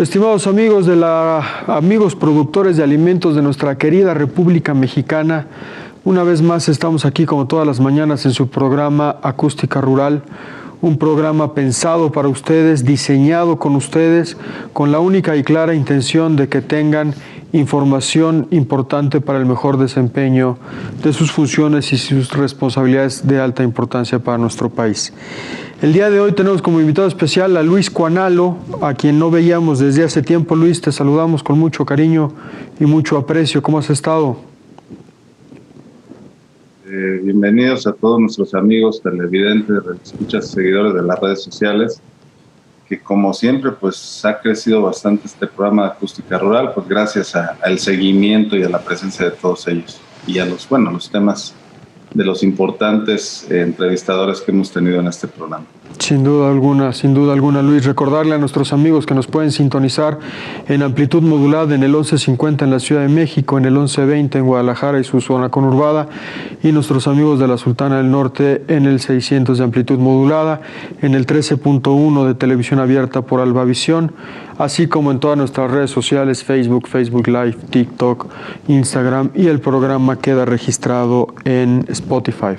Estimados amigos amigos productores de alimentos de nuestra querida República Mexicana, una vez más estamos aquí como todas las mañanas en su programa Acústica Rural, un programa pensado para ustedes, diseñado con ustedes, con la única y clara intención de que tengan información importante para el mejor desempeño de sus funciones y sus responsabilidades de alta importancia para nuestro país. El día de hoy tenemos como invitado especial a Luis Cuanalo, a quien no veíamos desde hace tiempo. Luis, te saludamos con mucho cariño y mucho aprecio. ¿Cómo has estado? Bienvenidos a todos nuestros amigos televidentes, escuchas, seguidores de las redes sociales, que como siempre pues ha crecido bastante este programa de Acústica Rural, pues gracias al seguimiento y a la presencia de todos ellos y a los temas de los importantes entrevistadores que hemos tenido en este programa. Sin duda alguna, Luis. Recordarle a nuestros amigos que nos pueden sintonizar en amplitud modulada en el 1150 en la Ciudad de México, en el 1120 en Guadalajara y su zona conurbada, y nuestros amigos de la Sultana del Norte en el 600 de amplitud modulada, en el 13.1 de televisión abierta por Albavisión, así como en todas nuestras redes sociales, Facebook Live, TikTok, Instagram, y el programa queda registrado en Spotify.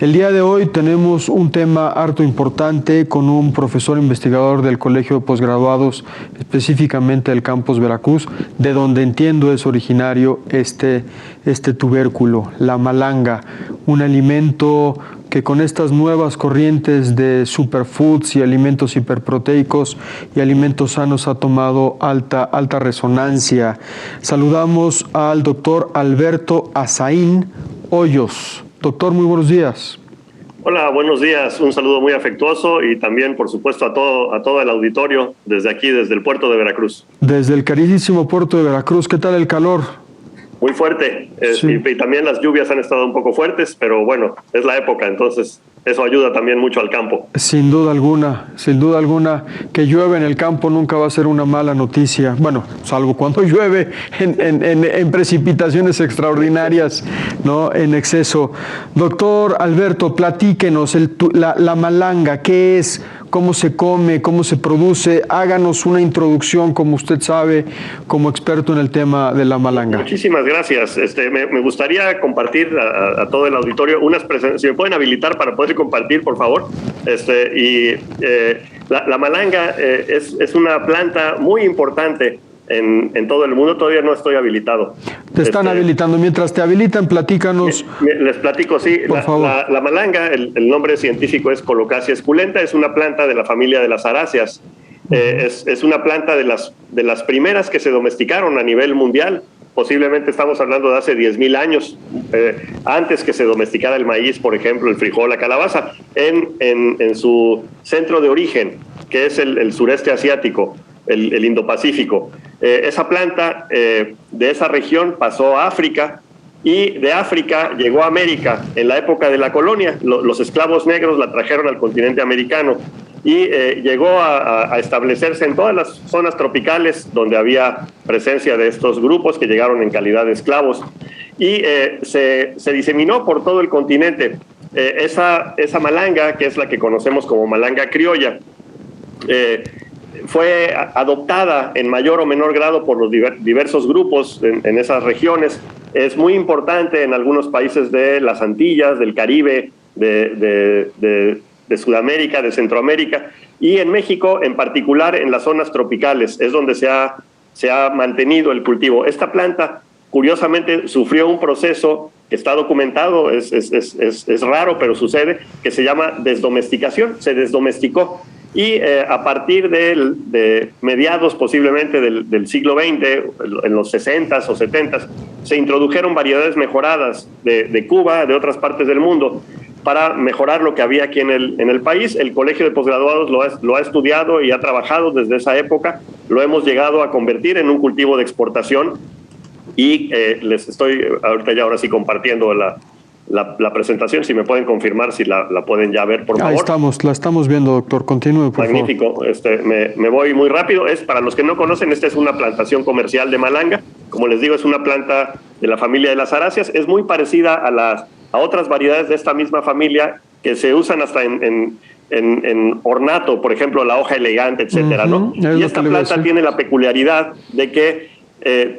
El día de hoy tenemos un tema harto importante con un profesor investigador del Colegio de Posgraduados, específicamente del Campus Veracruz, de donde entiendo es originario este tubérculo, la malanga, un alimento que con estas nuevas corrientes de superfoods y alimentos hiperproteicos y alimentos sanos ha tomado alta resonancia. Saludamos al doctor Alberto Azaín Hoyos. Doctor, muy buenos días. Hola, buenos días. Un saludo muy afectuoso y también, por supuesto, a todo el auditorio desde aquí, desde el puerto de Veracruz. Desde el carísimo puerto de Veracruz, ¿qué tal el calor? Muy fuerte, sí. Y también las lluvias han estado un poco fuertes, pero bueno, es la época, entonces eso ayuda también mucho al campo. Sin duda alguna, que llueve en el campo nunca va a ser una mala noticia. Bueno, salvo cuando llueve en precipitaciones extraordinarias, ¿no? En exceso. Doctor Alberto, platíquenos la malanga, ¿qué es? ¿Cómo se come? ¿Cómo se produce? Háganos una introducción, como usted sabe, como experto en el tema de la malanga. Muchísimas gracias. Me gustaría compartir a todo el auditorio unas presentaciones. Si me pueden habilitar para poder compartir, por favor. La malanga es una planta muy importante en todo el mundo. Todavía no estoy habilitado. Te están habilitando. Mientras te habilitan, platícanos. Les platico, sí. Por favor. La malanga, el nombre científico es Colocasia esculenta, es una planta de la familia de las aráceas. Es una planta de las primeras que se domesticaron a nivel mundial. Posiblemente estamos hablando de hace 10,000 años, antes que se domesticara el maíz, por ejemplo, el frijol, la calabaza, en su centro de origen, que es el sureste asiático, el Indo-Pacífico. Esa planta de esa región pasó a África y de África llegó a América en la época de la colonia. Los esclavos negros la trajeron al continente americano y llegó a establecerse en todas las zonas tropicales donde había presencia de estos grupos que llegaron en calidad de esclavos y se diseminó por todo el continente. Esa malanga, que es la que conocemos como malanga criolla, fue adoptada en mayor o menor grado por los diversos grupos en esas regiones. Es muy importante en algunos países de las Antillas, del Caribe, de Sudamérica, de Centroamérica, y en México, en particular en las zonas tropicales, es donde se ha mantenido el cultivo. Esta planta, curiosamente, sufrió un proceso que está documentado, es raro, pero sucede, que se llama desdomesticación. Se desdomesticó y a partir de mediados posiblemente del siglo XX, en los 60s o 70s, se introdujeron variedades mejoradas de Cuba, de otras partes del mundo, para mejorar lo que había aquí en el país. El Colegio de Posgraduados lo ha estudiado y ha trabajado desde esa época. Lo hemos llegado a convertir en un cultivo de exportación y les estoy ahora sí compartiendo la presentación. Si me pueden confirmar si la pueden ya ver, por favor. Ahí la estamos viendo, doctor. Continúe, por Magnífico. favor. Me voy muy rápido. Para los que no conocen, esta es una plantación comercial de malanga. Como les digo, es una planta de la familia de las aráceas. Es muy parecida a otras variedades de esta misma familia que se usan hasta en en ornato, por ejemplo, la hoja elegante, etcétera, ¿no? Y esta planta tiene la peculiaridad de que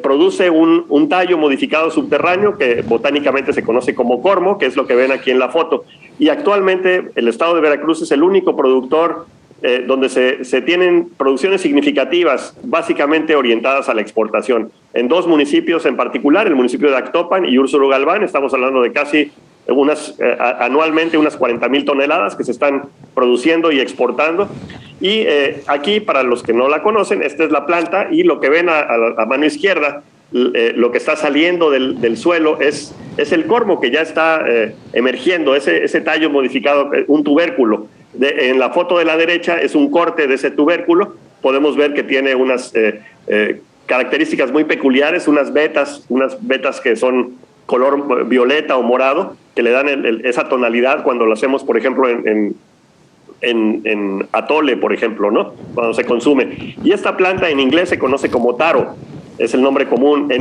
produce un tallo modificado subterráneo que botánicamente se conoce como cormo, que es lo que ven aquí en la foto. Y actualmente el estado de Veracruz es el único productor donde se tienen producciones significativas, básicamente orientadas a la exportación. En 2 municipios en particular, el municipio de Actopan y Úrsulo Galván, estamos hablando de casi anualmente unas 40,000 toneladas que se están produciendo y exportando. Y aquí, para los que no la conocen, esta es la planta, y lo que ven a mano izquierda, lo que está saliendo del suelo es el cormo que ya está emergiendo, ese tallo modificado, un tubérculo. En la foto de la derecha es un corte de ese tubérculo. Podemos ver que tiene unas características muy peculiares, unas vetas que son color violeta o morado, que le dan esa tonalidad cuando lo hacemos, por ejemplo, en atole, por ejemplo, ¿no? Cuando se consume. Y esta planta en inglés se conoce como taro, es el nombre común.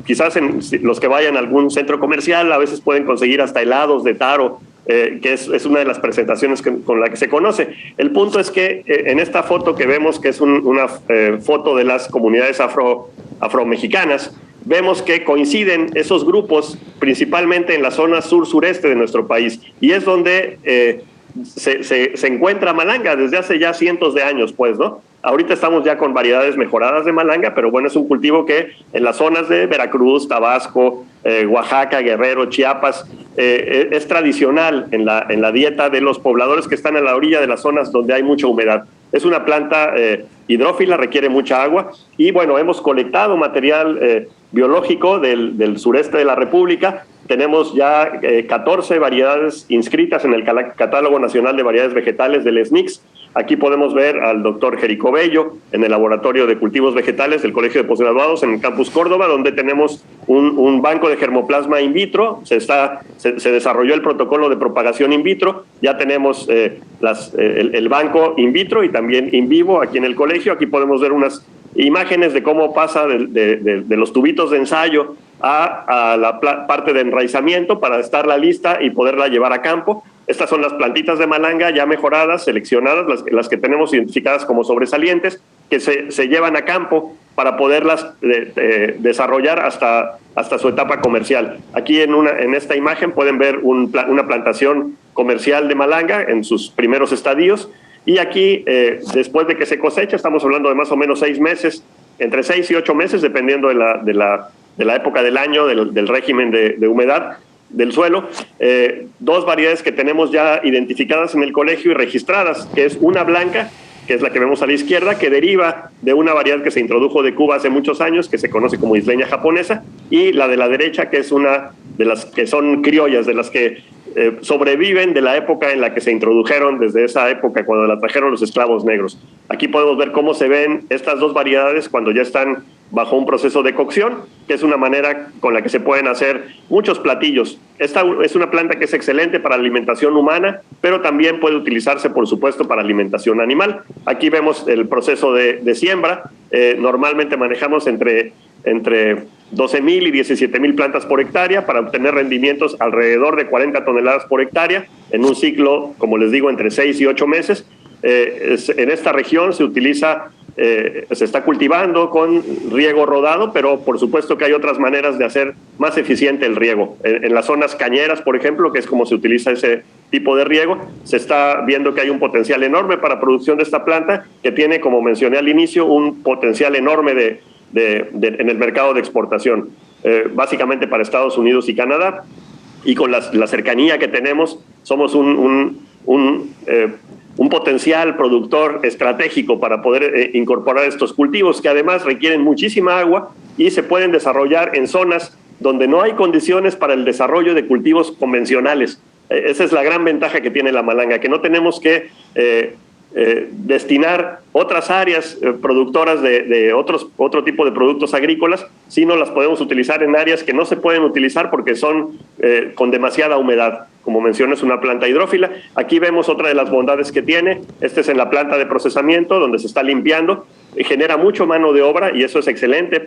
Quizás los que vayan a algún centro comercial a veces pueden conseguir hasta helados de taro, que es una de las presentaciones con la que se conoce. El punto es que en esta foto que vemos, que es una foto de las comunidades afromexicanas, vemos que coinciden esos grupos principalmente en la zona sur-sureste de nuestro país, y es donde se encuentra malanga desde hace ya cientos de años, pues, ¿no? Ahorita estamos ya con variedades mejoradas de malanga, pero bueno, es un cultivo que en las zonas de Veracruz, Tabasco, Oaxaca, Guerrero, Chiapas, es tradicional en la dieta de los pobladores que están a la orilla de las zonas donde hay mucha humedad. Es una planta hidrófila, requiere mucha agua, y bueno, hemos colectado material biológico del sureste de la República. Tenemos ya 14 variedades inscritas en el Catálogo Nacional de Variedades Vegetales del SNICS. Aquí podemos ver al doctor Jerico Bello en el Laboratorio de Cultivos Vegetales del Colegio de Posgraduados en el Campus Córdoba, donde tenemos un banco de germoplasma in vitro. Se desarrolló el protocolo de propagación in vitro. Ya tenemos el banco in vitro y también in vivo aquí en el colegio. Aquí podemos ver unas imágenes de cómo pasa de los tubitos de ensayo a la parte de enraizamiento para estarla lista y poderla llevar a campo. Estas son las plantitas de malanga ya mejoradas, seleccionadas, las que tenemos identificadas como sobresalientes, que se llevan a campo para poderlas desarrollar hasta su etapa comercial. Aquí en esta imagen pueden ver una plantación comercial de malanga en sus primeros estadios. Y aquí, después de que se cosecha, estamos hablando de más o menos 6 meses, entre 6 y 8 meses, dependiendo de la época del año, del régimen de humedad del suelo. 2 variedades que tenemos ya identificadas en el colegio y registradas, que es una blanca, que es la que vemos a la izquierda, que deriva de una variedad que se introdujo de Cuba hace muchos años, que se conoce como isleña japonesa, y la de la derecha, que es una de las que son criollas, de las que sobreviven de la época en la que se introdujeron, desde esa época cuando la trajeron los esclavos negros. Aquí podemos ver cómo se ven estas 2 variedades cuando ya están bajo un proceso de cocción, que es una manera con la que se pueden hacer muchos platillos. Esta es una planta que es excelente para alimentación humana, pero también puede utilizarse, por supuesto, para alimentación animal. Aquí vemos el proceso de siembra. Normalmente manejamos entre 12,000 y 17,000 plantas por hectárea para obtener rendimientos alrededor de 40 toneladas por hectárea en un ciclo, como les digo, entre 6 y 8 meses. En esta región se está cultivando con riego rodado, pero por supuesto que hay otras maneras de hacer más eficiente el riego. En las zonas cañeras, por ejemplo, que es como se utiliza ese tipo de riego, se está viendo que hay un potencial enorme para producción de esta planta, que tiene, como mencioné al inicio, un potencial enorme en el mercado de exportación, básicamente para Estados Unidos y Canadá. Y con la cercanía que tenemos, somos un potencial productor estratégico para poder incorporar estos cultivos, que además requieren muchísima agua y se pueden desarrollar en zonas donde no hay condiciones para el desarrollo de cultivos convencionales. Esa es la gran ventaja que tiene la malanga, que no tenemos que destinar otras áreas productoras de otro tipo de productos agrícolas, sino las podemos utilizar en áreas que no se pueden utilizar porque son con demasiada humedad. Como mencioné, es una planta hidrófila. Aquí vemos otra de las bondades que tiene. Este es en la planta de procesamiento, donde se está limpiando, y genera mucho mano de obra, y eso es excelente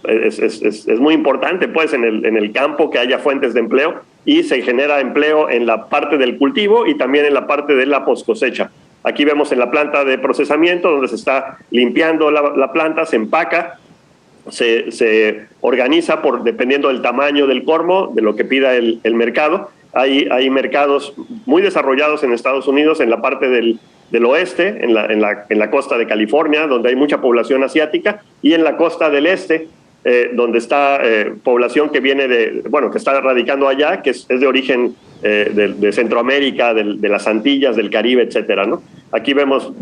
es muy importante, pues, en el campo, que haya fuentes de empleo. y se genera empleo en la parte del cultivo y también en la parte de la poscosecha. Aquí vemos en la planta de procesamiento donde se está limpiando la planta, se empaca, se organiza dependiendo del tamaño del cormo, de lo que pida el mercado. Hay mercados muy desarrollados en Estados Unidos, en la parte del oeste, en la costa de California, donde hay mucha población asiática, y en la costa del este, donde está población que viene que está radicando allá, que es de origen de Centroamérica, de las Antillas, del Caribe, etcétera, ¿no? Aquí vemos,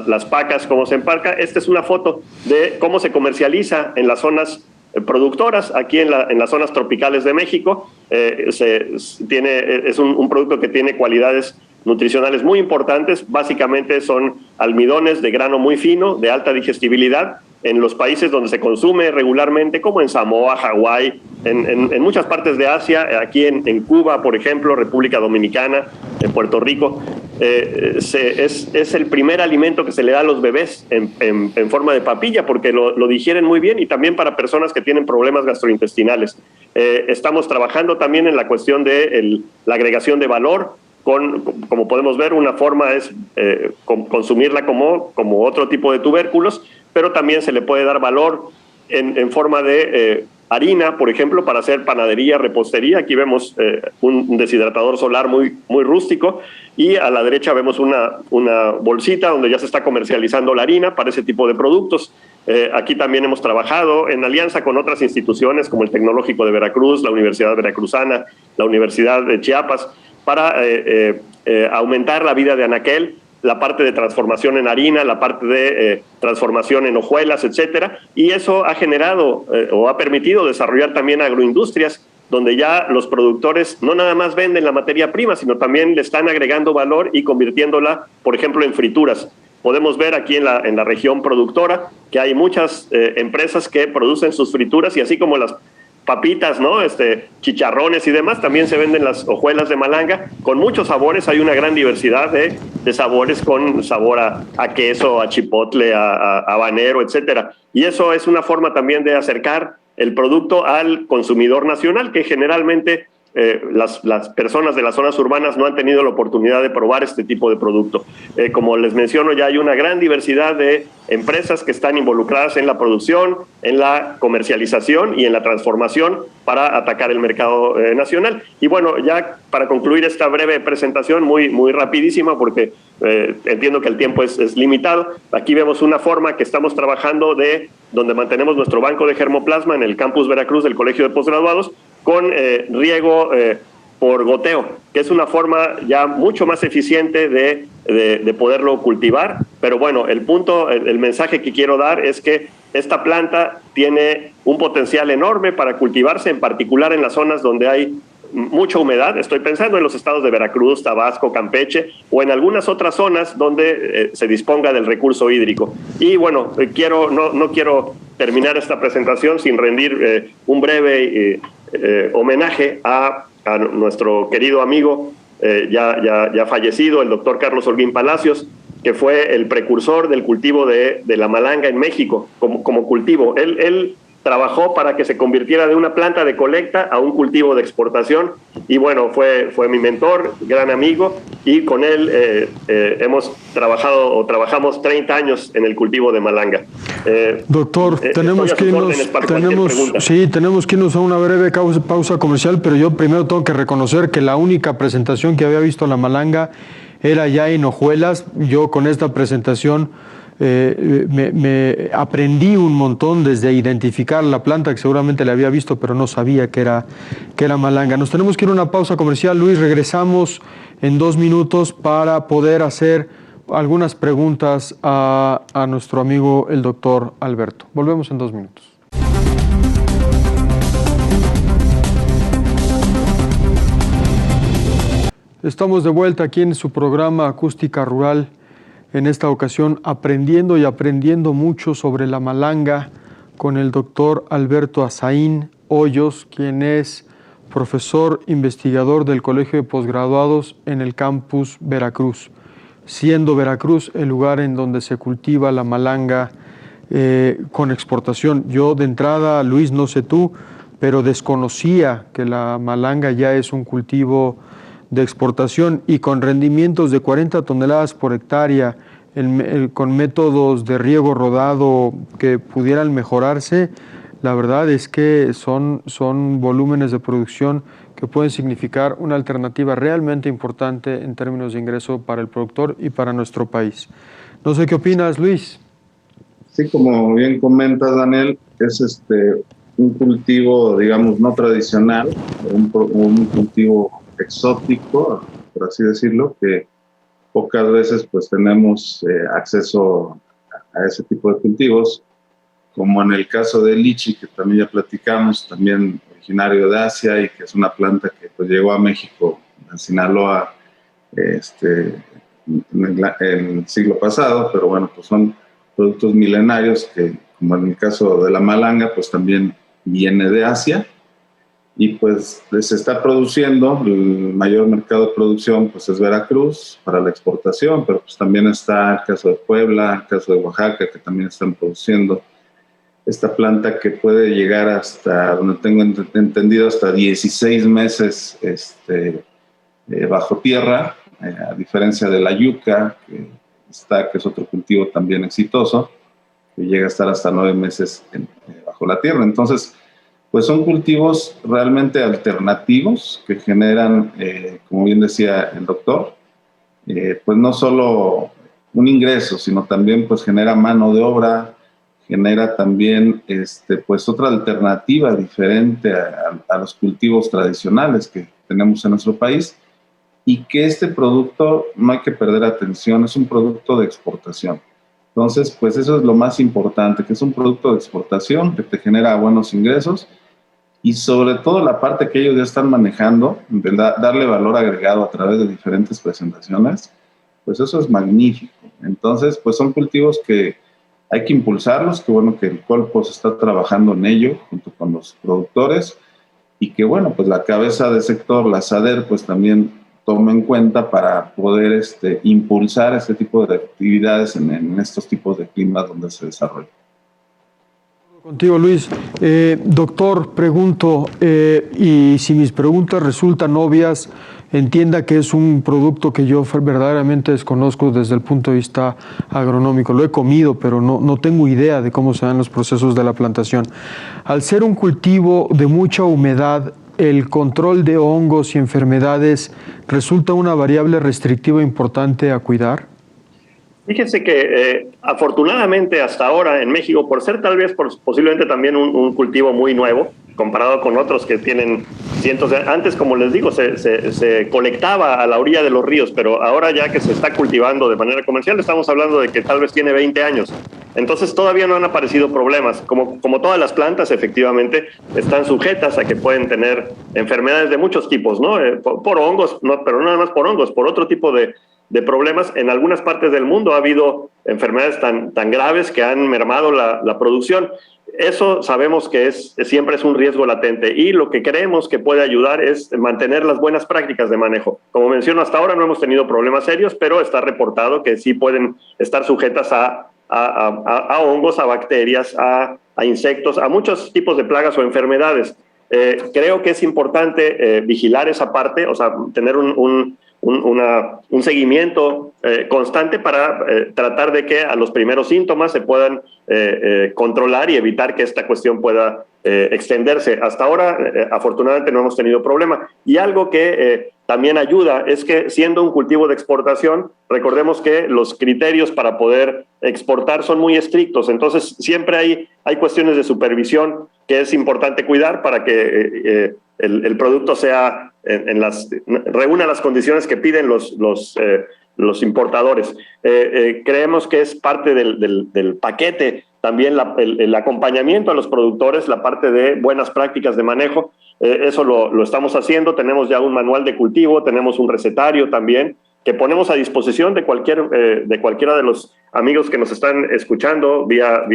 las pacas, cómo se empaca. Esta es una foto de cómo se comercializa en las zonas productoras, aquí en las zonas tropicales de México. Es un producto que tiene cualidades nutricionales muy importantes. Básicamente son almidones de grano muy fino, de alta digestibilidad, en los países donde se consume regularmente, como en Samoa, Hawái, en muchas partes de Asia, aquí en Cuba, por ejemplo, República Dominicana, en Puerto Rico. Es el primer alimento que se le da a los bebés en forma de papilla, porque lo digieren muy bien, y también para personas que tienen problemas gastrointestinales. Estamos trabajando también en la cuestión de la agregación de valor. Como podemos ver, una forma es consumirla como otro tipo de tubérculos, pero también se le puede dar valor en forma de harina, por ejemplo, para hacer panadería, repostería. Aquí vemos un deshidratador solar muy, muy rústico, y a la derecha vemos una bolsita donde ya se está comercializando la harina para ese tipo de productos. Aquí también hemos trabajado en alianza con otras instituciones como el Tecnológico de Veracruz, la Universidad Veracruzana, la Universidad de Chiapas, para aumentar la vida de anaquel, la parte de transformación en harina, la parte de transformación en hojuelas, etcétera. Y eso ha generado o ha permitido desarrollar también agroindustrias, donde ya los productores no nada más venden la materia prima, sino también le están agregando valor y convirtiéndola, por ejemplo, en frituras. Podemos ver aquí en la región productora que hay muchas empresas que producen sus frituras, y así como las papitas, ¿no? Chicharrones y demás, también se venden las hojuelas de malanga con muchos sabores. Hay una gran diversidad de sabores, con sabor a queso, a chipotle, a habanero, etcétera. Y eso es una forma también de acercar el producto al consumidor nacional, que generalmente las personas de las zonas urbanas no han tenido la oportunidad de probar este tipo de producto. Como les menciono, ya hay una gran diversidad de empresas que están involucradas en la producción, en la comercialización y en la transformación para atacar el mercado nacional. Y bueno, ya para concluir esta breve presentación, muy, muy rapidísima, porque entiendo que el tiempo es limitado. Aquí vemos una forma que estamos trabajando donde mantenemos nuestro banco de germoplasma en el campus Veracruz del Colegio de Postgraduados, con riego por goteo, que es una forma ya mucho más eficiente de poderlo cultivar. Pero bueno, el mensaje que quiero dar es que esta planta tiene un potencial enorme para cultivarse, en particular en las zonas donde hay mucha humedad. Estoy pensando en los estados de Veracruz, Tabasco, Campeche, o en algunas otras zonas donde se disponga del recurso hídrico. Y bueno, no quiero terminar esta presentación sin rendir un breve homenaje a nuestro querido amigo ya fallecido, el doctor Carlos Holguín Palacios, que fue el precursor del cultivo de la malanga en México como cultivo. Él trabajó para que se convirtiera de una planta de colecta a un cultivo de exportación, y bueno, fue mi mentor, gran amigo, y con él trabajamos 30 años en el cultivo de malanga. Doctor, tenemos que irnos a una breve pausa comercial, pero yo primero tengo que reconocer que la única presentación que había visto la malanga era ya en hojuelas. Yo con esta presentación me aprendí un montón, desde identificar la planta, que seguramente la había visto, pero no sabía que era malanga. Nos tenemos que ir a una pausa comercial, Luis. Regresamos en 2 minutos para poder hacer algunas preguntas a nuestro amigo el doctor Alberto. Volvemos en 2 minutos. Estamos de vuelta aquí en su programa Acústica Rural. En esta ocasión aprendiendo mucho sobre la malanga con el doctor Alberto Azaín Hoyos, quien es profesor investigador del Colegio de Postgraduados en el campus Veracruz, siendo Veracruz el lugar en donde se cultiva la malanga con exportación. Yo de entrada, Luis, no sé tú, pero desconocía que la malanga ya es un cultivo de exportación y con rendimientos de 40 toneladas por hectárea, con métodos de riego rodado que pudieran mejorarse. La verdad es que son volúmenes de producción que pueden significar una alternativa realmente importante en términos de ingreso para el productor y para nuestro país. No sé qué opinas, Luis. Sí, como bien comentas, Daniel, es un cultivo, digamos, no tradicional, un cultivo exótico, por así decirlo, que pocas veces pues tenemos acceso a ese tipo de cultivos, como en el caso del lichi, que también ya platicamos, también originario de Asia y que es una planta que pues llegó a México, a Sinaloa, en el siglo pasado, pero bueno, pues son productos milenarios que, como en el caso de la malanga, pues también viene de Asia y pues se está produciendo. El mayor mercado de producción pues es Veracruz para la exportación, pero pues también está el caso de Puebla, el caso de Oaxaca, que también están produciendo esta planta que puede llegar hasta, donde tengo entendido, hasta 16 meses bajo tierra, a diferencia de la yuca, que es otro cultivo también exitoso, que llega a estar hasta 9 meses bajo la tierra. Entonces, pues son cultivos realmente alternativos que generan, como bien decía el doctor, pues no solo un ingreso, sino también pues genera mano de obra, genera también pues otra alternativa diferente a los cultivos tradicionales que tenemos en nuestro país, y que este producto no hay que perder atención, es un producto de exportación. Entonces, pues eso es lo más importante, que es un producto de exportación que te genera buenos ingresos y sobre todo la parte que ellos ya están manejando, de darle valor agregado a través de diferentes presentaciones, pues eso es magnífico. Entonces, pues son cultivos que hay que impulsarlos, que bueno que el Colpos está trabajando en ello junto con los productores y que bueno, pues la cabeza del sector, la SADER, pues también toma en cuenta para poder impulsar este tipo de actividades en estos tipos de climas donde se desarrolla. Contigo, Luis. Doctor, pregunto, y si mis preguntas resultan obvias, entienda que es un producto que yo verdaderamente desconozco desde el punto de vista agronómico. Lo he comido, pero no tengo idea de cómo se dan los procesos de la plantación. Al ser un cultivo de mucha humedad, ¿el control de hongos y enfermedades resulta una variable restrictiva importante a cuidar? Fíjense que afortunadamente hasta ahora en México, por ser tal vez posiblemente también un cultivo muy nuevo, comparado con otros que tienen cientos de... Antes, como les digo, se colectaba a la orilla de los ríos, pero ahora ya que se está cultivando de manera comercial, estamos hablando de que tal vez tiene 20 años. Entonces todavía no han aparecido problemas. Como todas las plantas, efectivamente, están sujetas a que pueden tener enfermedades de muchos tipos, ¿no? Por hongos, no, pero no nada más por hongos, por otro tipo de problemas. En algunas partes del mundo ha habido enfermedades tan graves que han mermado la producción. Eso sabemos que siempre es un riesgo latente y lo que creemos que puede ayudar es mantener las buenas prácticas de manejo. Como menciono, hasta ahora no hemos tenido problemas serios, pero está reportado que sí pueden estar sujetas a hongos, a bacterias, a insectos, a muchos tipos de plagas o enfermedades. Creo que es importante vigilar esa parte, o sea, tener un seguimiento constante para tratar de que a los primeros síntomas se puedan controlar y evitar que esta cuestión pueda extenderse. Hasta ahora, afortunadamente, no hemos tenido problema. Y algo que también ayuda es que, siendo un cultivo de exportación, recordemos que los criterios para poder exportar son muy estrictos. Entonces, siempre hay cuestiones de supervisión que es importante cuidar para que el producto sea reúna las condiciones que piden los importadores. Creemos que es parte del paquete también el acompañamiento a los productores, la parte de buenas prácticas de manejo. Eso lo estamos haciendo. Tenemos ya un manual de cultivo, tenemos un recetario también que ponemos a disposición de cualquiera de los amigos que nos están escuchando vía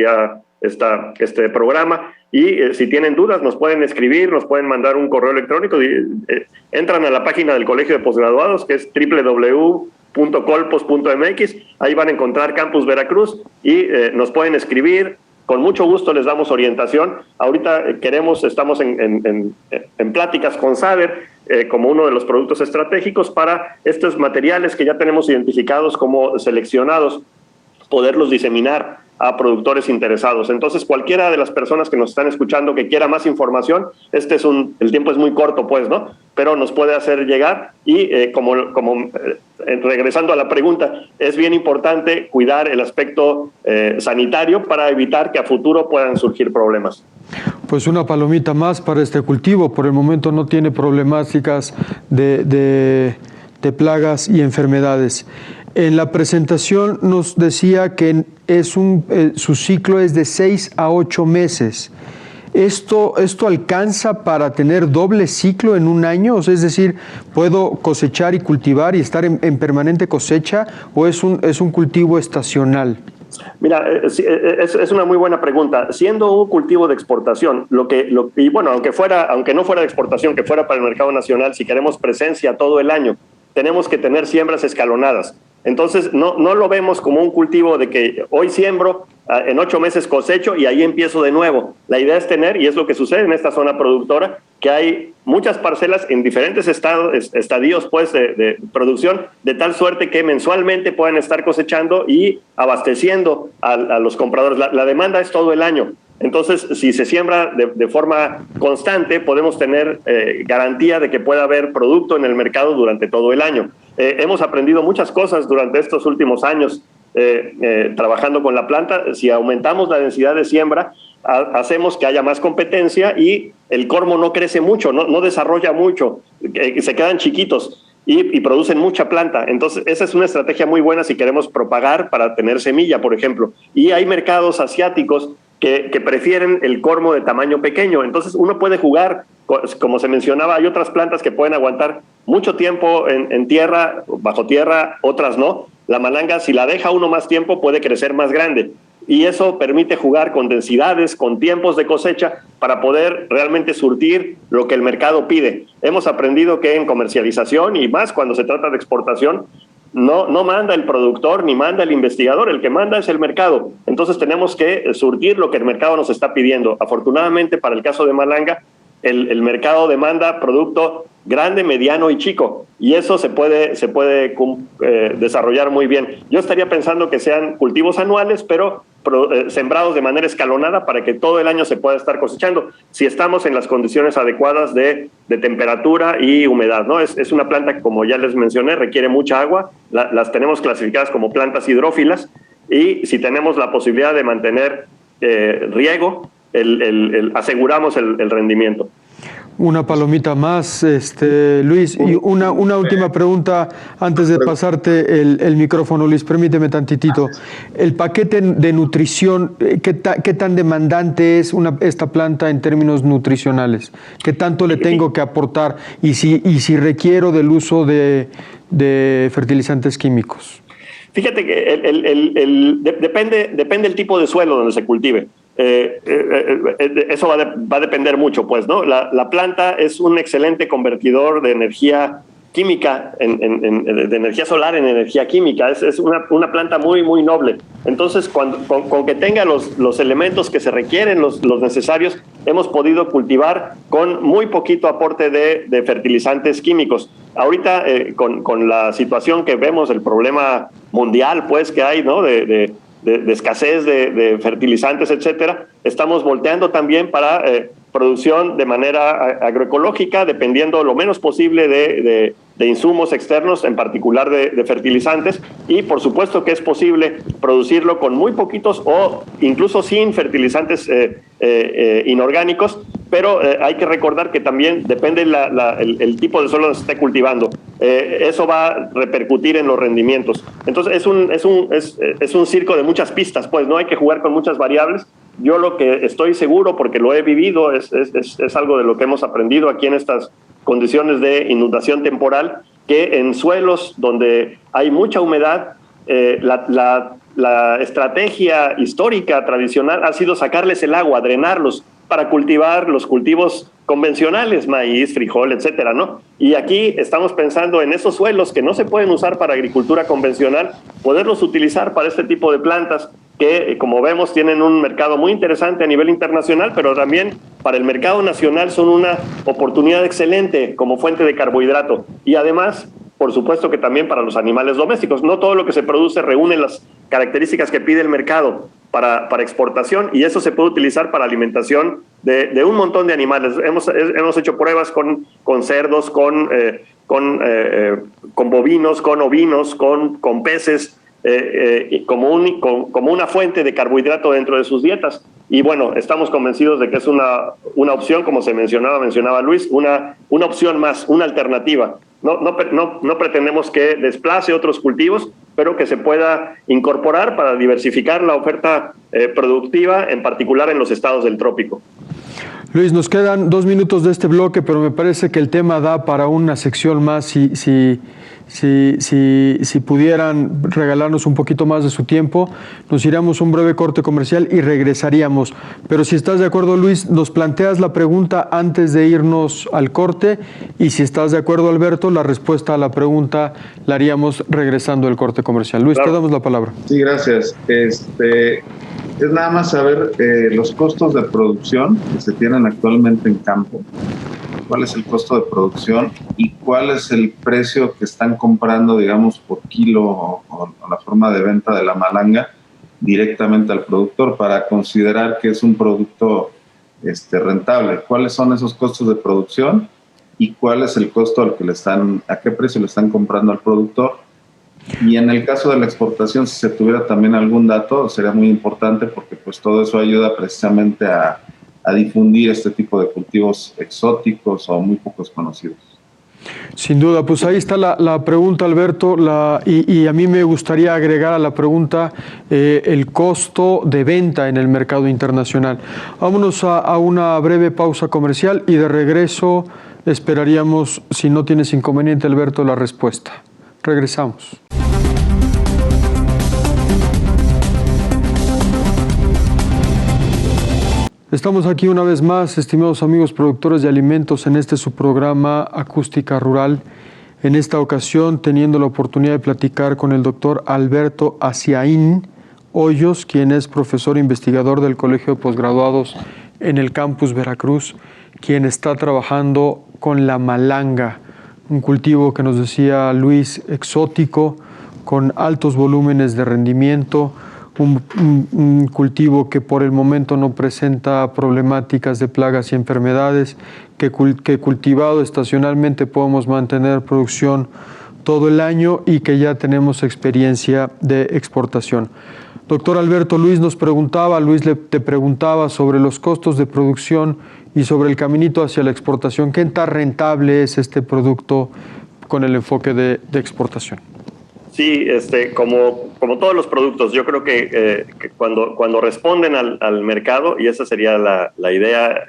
este programa. Y si tienen dudas, nos pueden escribir, nos pueden mandar un correo electrónico. Entran a la página del Colegio de Posgraduados, que es www.colpos.mx. Ahí van a encontrar Campus Veracruz y nos pueden escribir, con mucho gusto les damos orientación. Ahorita estamos en pláticas con Saber como uno de los productos estratégicos para estos materiales que ya tenemos identificados como seleccionados, poderlos diseminar a productores interesados. Entonces, cualquiera de las personas que nos están escuchando que quiera más información, el tiempo es muy corto, pues, ¿no? Pero nos puede hacer llegar y, regresando a la pregunta, es bien importante cuidar el aspecto sanitario para evitar que a futuro puedan surgir problemas. Pues una palomita más para este cultivo. Por el momento no tiene problemáticas de plagas y enfermedades. En la presentación nos decía que su ciclo es de 6 a 8 meses. ¿Esto alcanza para tener doble ciclo en un año? O sea, es decir, ¿puedo cosechar y cultivar y estar en permanente cosecha o es un cultivo estacional? Mira, es una muy buena pregunta. Siendo un cultivo de exportación, aunque no fuera de exportación, que fuera para el mercado nacional, si queremos presencia todo el año, tenemos que tener siembras escalonadas. Entonces, no lo vemos como un cultivo de que hoy siembro, en 8 meses cosecho y ahí empiezo de nuevo. La idea es tener, y es lo que sucede en esta zona productora, que hay muchas parcelas en diferentes estadios pues, de producción, de tal suerte que mensualmente puedan estar cosechando y abasteciendo a los compradores. La demanda es todo el año. Entonces, si se siembra de forma constante, podemos tener garantía de que pueda haber producto en el mercado durante todo el año. Hemos aprendido muchas cosas durante estos últimos años trabajando con la planta. Si aumentamos la densidad de siembra, hacemos que haya más competencia y el cormo no crece mucho, no desarrolla mucho, se quedan chiquitos y producen mucha planta. Entonces, esa es una estrategia muy buena si queremos propagar para tener semilla, por ejemplo. Y hay mercados asiáticos que prefieren el cormo de tamaño pequeño. Entonces, uno puede jugar, como se mencionaba, hay otras plantas que pueden aguantar mucho tiempo en tierra, bajo tierra, otras no. La malanga, si la deja uno más tiempo, puede crecer más grande. Y eso permite jugar con densidades, con tiempos de cosecha, para poder realmente surtir lo que el mercado pide. Hemos aprendido que en comercialización, y más cuando se trata de exportación, no manda el productor ni manda el investigador, el que manda es el mercado. Entonces tenemos que surtir lo que el mercado nos está pidiendo. Afortunadamente, para el caso de malanga, el mercado demanda producto grande, mediano y chico, y eso se puede desarrollar muy bien. Yo estaría pensando que sean cultivos anuales, pero sembrados de manera escalonada para que todo el año se pueda estar cosechando, si estamos en las condiciones adecuadas de temperatura y humedad, ¿no? Es una planta que, como ya les mencioné, requiere mucha agua. Las tenemos clasificadas como plantas hidrófilas, y si tenemos la posibilidad de mantener riego, aseguramos el rendimiento. Una palomita más, Luis, y una última pregunta antes de pasarte el micrófono, Luis, permíteme tantitito. El paquete de nutrición, ¿qué tan demandante es esta planta en términos nutricionales? ¿Qué tanto le tengo que aportar? Y si requiero del uso de fertilizantes químicos. Fíjate que depende el tipo de suelo donde se cultive. Eso va a depender mucho, pues, ¿no? La planta es un excelente convertidor de energía química, de energía solar en energía química. Es una planta muy, muy noble. Entonces, con que tenga los elementos que se requieren, los necesarios, hemos podido cultivar con muy poquito aporte de fertilizantes químicos. Ahorita, con la situación que vemos, el problema mundial, pues, que hay, ¿no? De escasez de fertilizantes, etcétera, estamos volteando también para producción de manera agroecológica, dependiendo lo menos posible de insumos externos, en particular de fertilizantes, y por supuesto que es posible producirlo con muy poquitos o incluso sin fertilizantes inorgánicos, pero hay que recordar que también depende el tipo de suelo donde se esté cultivando. Eso va a repercutir en los rendimientos. Entonces es un circo de muchas pistas, pues no hay que jugar con muchas variables. Yo lo que estoy seguro, porque lo he vivido, es algo de lo que hemos aprendido aquí en estas condiciones de inundación temporal, que en suelos donde hay mucha humedad, la estrategia histórica tradicional ha sido sacarles el agua, drenarlos, para cultivar los cultivos convencionales, maíz, frijol, etcétera, ¿no? Y aquí estamos pensando en esos suelos que no se pueden usar para agricultura convencional, poderlos utilizar para este tipo de plantas que, como vemos, tienen un mercado muy interesante a nivel internacional, pero también para el mercado nacional son una oportunidad excelente como fuente de carbohidrato. Y además, por supuesto que también para los animales domésticos. No todo lo que se produce reúne las características que pide el mercado para exportación, y eso se puede utilizar para alimentación de un montón de animales. Hemos hecho pruebas con cerdos, con bovinos, con ovinos, con peces, como una fuente de carbohidrato dentro de sus dietas. Y bueno, estamos convencidos de que es una opción, como mencionaba Luis, una opción más, una alternativa. No pretendemos que desplace otros cultivos, pero que se pueda incorporar para diversificar la oferta productiva, en particular en los estados del trópico. Luis, nos quedan 2 minutos de este bloque, pero me parece que el tema da para una sección más. Si pudieran regalarnos un poquito más de su tiempo, nos iríamos un breve corte comercial y regresaríamos. Pero si estás de acuerdo, Luis, nos planteas la pregunta antes de irnos al corte, y si estás de acuerdo, Alberto, la respuesta a la pregunta la haríamos regresando al corte comercial. Luis, claro, te damos la palabra. Sí, gracias. Es nada más saber los costos de producción que se tienen actualmente en campo. ¿Cuál es el costo de producción y cuál es el precio que están comprando, digamos, por kilo o la forma de venta de la malanga directamente al productor, para considerar que es un producto rentable? ¿Cuáles son esos costos de producción y cuál es el costo a qué precio le están comprando al productor? Y en el caso de la exportación, si se tuviera también algún dato, sería muy importante, porque pues todo eso ayuda precisamente a difundir este tipo de cultivos exóticos o muy pocos conocidos. Sin duda, pues ahí está la pregunta, Alberto, y a mí me gustaría agregar a la pregunta el costo de venta en el mercado internacional. Vámonos a una breve pausa comercial y de regreso esperaríamos, si no tienes inconveniente, Alberto, la respuesta. Regresamos. Estamos aquí una vez más, estimados amigos productores de alimentos, en este su programa Acústica Rural. En esta ocasión, teniendo la oportunidad de platicar con el doctor Alberto Aciaín Hoyos, quien es profesor investigador del Colegio de Posgraduados en el Campus Veracruz, quien está trabajando con la malanga, un cultivo que nos decía Luis, exótico, con altos volúmenes de rendimiento, un cultivo que por el momento no presenta problemáticas de plagas y enfermedades, que cultivado estacionalmente podemos mantener producción todo el año y que ya tenemos experiencia de exportación. Doctor Alberto, Luis te preguntaba sobre los costos de producción y sobre el caminito hacia la exportación. ¿Qué tan rentable es este producto con el enfoque de exportación? Sí, como todos los productos, yo creo que cuando responden al mercado, y esa sería la idea,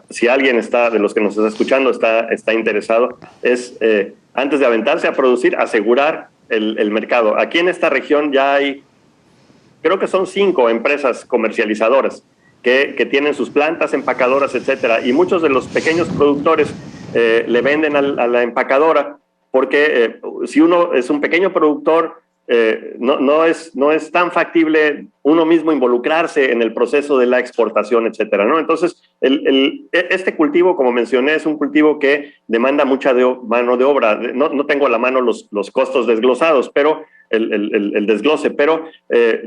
si alguien de los que nos está escuchando está interesado, es antes de aventarse a producir, asegurar el mercado. Aquí en esta región ya hay, creo que son 5 empresas comercializadoras que tienen sus plantas empacadoras, etcétera, y muchos de los pequeños productores le venden a la empacadora, porque si uno es un pequeño productor, no es tan factible uno mismo involucrarse en el proceso de la exportación, etcétera, ¿no? Entonces, este cultivo, como mencioné, es un cultivo que demanda mucha mano de obra. No tengo a la mano los costos desglosados, pero el desglose, pero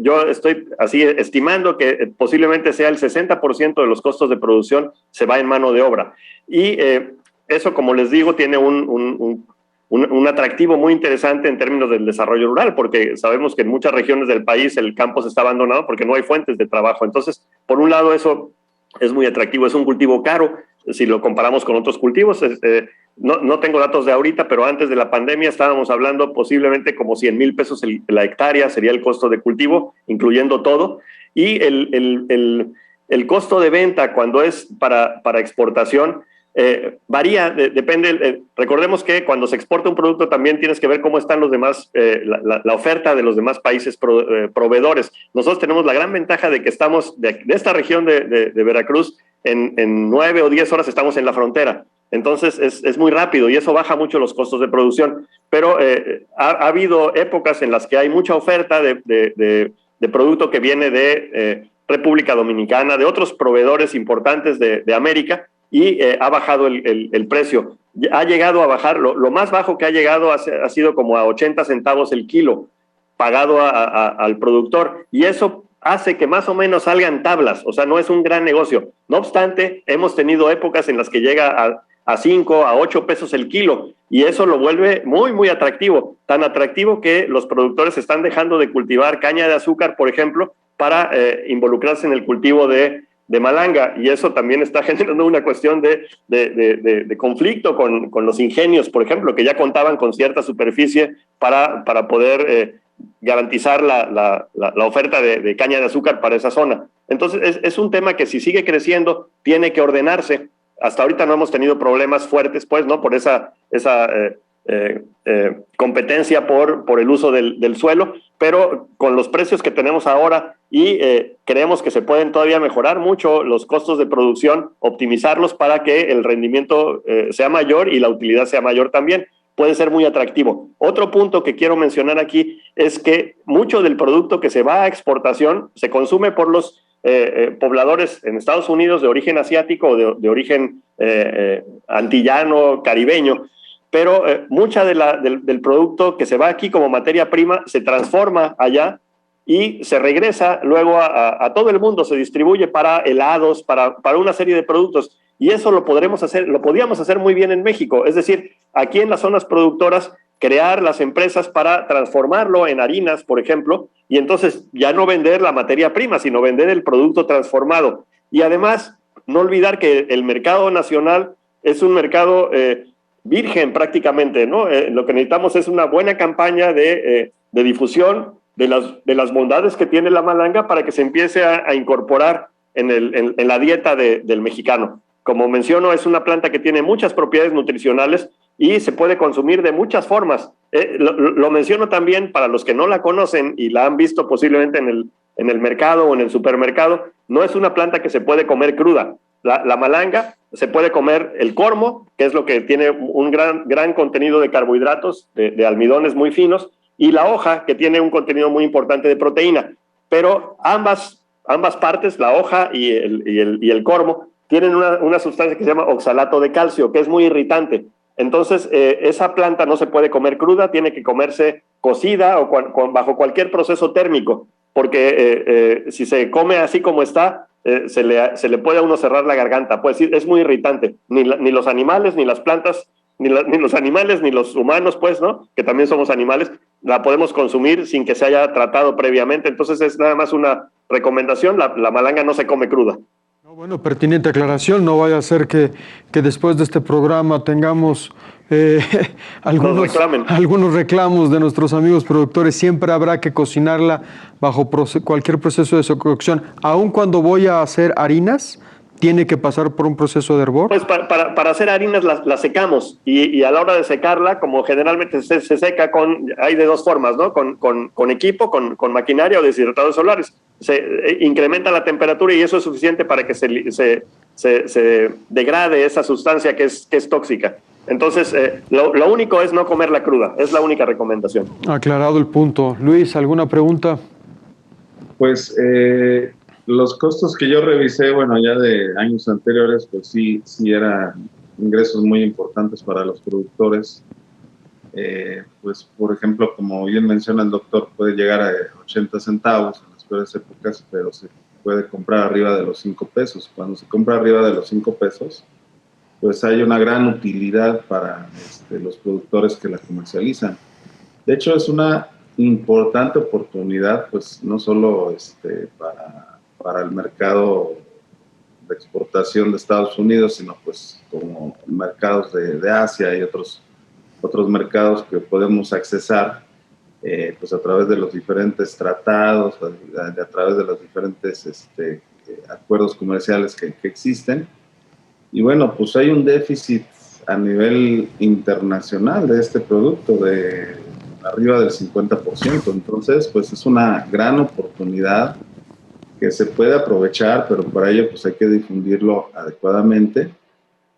yo estoy así estimando que posiblemente sea el 60% de los costos de producción se va en mano de obra. Y eso, como les digo, tiene un atractivo muy interesante en términos del desarrollo rural, porque sabemos que en muchas regiones del país el campo se está abandonado porque no hay fuentes de trabajo. Entonces, por un lado, eso es muy atractivo. Es un cultivo caro si lo comparamos con otros cultivos. No tengo datos de ahorita, pero antes de la pandemia estábamos hablando posiblemente como 100,000 pesos la hectárea sería el costo de cultivo, incluyendo todo. Y el costo de venta cuando es para exportación varía, depende. Recordemos que cuando se exporta un producto también tienes que ver cómo están los demás, la oferta de los demás países proveedores. Nosotros tenemos la gran ventaja de que estamos de esta región de Veracruz, en 9 o 10 horas estamos en la frontera. Entonces es muy rápido y eso baja mucho los costos de producción. Pero ha habido épocas en las que hay mucha oferta de producto que viene de República Dominicana, de otros proveedores importantes de América, y ha bajado el precio. Ha llegado a bajar, lo más bajo que ha llegado ha sido como a 80 centavos el kilo pagado al productor, y eso hace que más o menos salgan tablas, o sea, no es un gran negocio. No obstante, hemos tenido épocas en las que llega a 5, a 8 pesos el kilo, y eso lo vuelve muy, muy atractivo, tan atractivo que los productores están dejando de cultivar caña de azúcar, por ejemplo, para involucrarse en el cultivo de malanga, y eso también está generando una cuestión de conflicto con los ingenios, por ejemplo, que ya contaban con cierta superficie para poder garantizar la oferta de caña de azúcar para esa zona. Entonces es un tema que si sigue creciendo tiene que ordenarse. Hasta ahorita no hemos tenido problemas fuertes, pues, ¿no? Por esa competencia por el uso del suelo, pero con los precios que tenemos ahora y creemos que se pueden todavía mejorar mucho los costos de producción, optimizarlos para que el rendimiento sea mayor y la utilidad sea mayor también. Puede ser muy atractivo. Otro punto que quiero mencionar aquí es que mucho del producto que se va a exportación se consume por los pobladores en Estados Unidos de origen asiático o de origen antillano, caribeño, pero mucha del producto que se va aquí como materia prima se transforma allá y se regresa luego a todo el mundo, se distribuye para helados, para una serie de productos, y eso lo podríamos hacer muy bien en México. Es decir, aquí en las zonas productoras, crear las empresas para transformarlo en harinas, por ejemplo, y entonces ya no vender la materia prima, sino vender el producto transformado. Y además, no olvidar que el mercado nacional es un mercado virgen prácticamente, ¿no? Lo que necesitamos es una buena campaña de difusión de las bondades que tiene la malanga para que se empiece a incorporar en la dieta del mexicano. Como menciono, es una planta que tiene muchas propiedades nutricionales y se puede consumir de muchas formas. Lo menciono también para los que no la conocen y la han visto posiblemente en el mercado o en el supermercado. No es una planta que se puede comer cruda. La malanga se puede comer el cormo, que es lo que tiene un gran contenido de carbohidratos, de almidones muy finos, y la hoja, que tiene un contenido muy importante de proteína. Pero ambas partes, la hoja y el cormo, tienen una sustancia que se llama oxalato de calcio, que es muy irritante. Entonces, esa planta no se puede comer cruda, tiene que comerse cocida o bajo cualquier proceso térmico, porque si se come así como está, se le puede a uno cerrar la garganta. Pues sí, es muy irritante. Ni los animales, ni las plantas, ni los animales, ni los humanos, pues, ¿no? Que también somos animales, la podemos consumir sin que se haya tratado previamente. Entonces, es nada más una recomendación. La malanga no se come cruda. Bueno, pertinente aclaración, no vaya a ser que después de este programa tengamos algunos reclamos de nuestros amigos productores. Siempre habrá que cocinarla bajo cualquier proceso de cocción. Aun cuando voy a hacer harinas, ¿tiene que pasar por un proceso de hervor? Pues para hacer harinas la secamos y a la hora de secarla, como generalmente se seca hay de dos formas, ¿no? Con equipo, con maquinaria o deshidratadores solares. Se incrementa la temperatura y eso es suficiente para que se degrade esa sustancia que es tóxica. Entonces, lo único es no comerla cruda, es la única recomendación. Aclarado el punto. Luis, ¿alguna pregunta? Pues los costos que yo revisé, bueno, ya de años anteriores, pues sí eran ingresos muy importantes para los productores. Pues, por ejemplo, como bien menciona el doctor, puede llegar a 80 centavos en las peores épocas, pero se puede comprar arriba de los 5 pesos. Cuando se compra arriba de los 5 pesos, pues hay una gran utilidad para los productores que la comercializan. De hecho, es una importante oportunidad, pues no solo para el mercado de exportación de Estados Unidos, sino pues como mercados de Asia y otros mercados que podemos accesar pues a través de los diferentes tratados, a través de los diferentes acuerdos comerciales que existen. Y bueno, pues hay un déficit a nivel internacional de este producto de arriba del 50%. Entonces, pues es una gran oportunidad que se puede aprovechar, pero para ello pues hay que difundirlo adecuadamente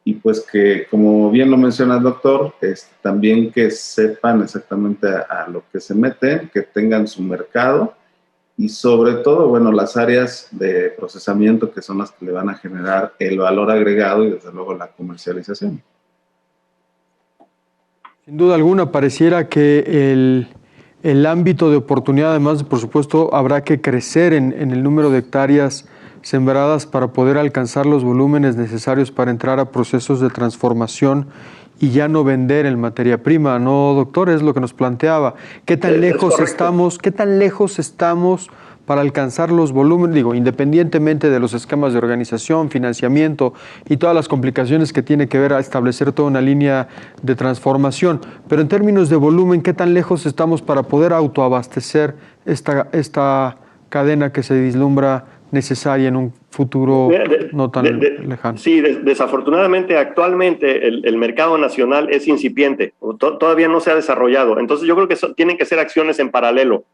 y pues que, como bien lo menciona el doctor, también que sepan exactamente a lo que se meten, que tengan su mercado y sobre todo, bueno, las áreas de procesamiento que son las que le van a generar el valor agregado y desde luego la comercialización. Sin duda alguna, pareciera que el ámbito de oportunidad, además, por supuesto, habrá que crecer en el número de hectáreas sembradas para poder alcanzar los volúmenes necesarios para entrar a procesos de transformación y ya no vender en materia prima, ¿no, doctor? Es lo que nos planteaba. ¿Qué tan lejos estamos? ¿Qué tan lejos estamos para alcanzar los volúmenes? Digo, independientemente de los esquemas de organización, financiamiento y todas las complicaciones que tiene que ver a establecer toda una línea de transformación. Pero en términos de volumen, ¿qué tan lejos estamos para poder autoabastecer esta cadena que se vislumbra necesaria en un futuro no tan lejano? Sí, desafortunadamente actualmente el mercado nacional es incipiente, todavía no se ha desarrollado, entonces yo creo que tienen que ser acciones en paralelo.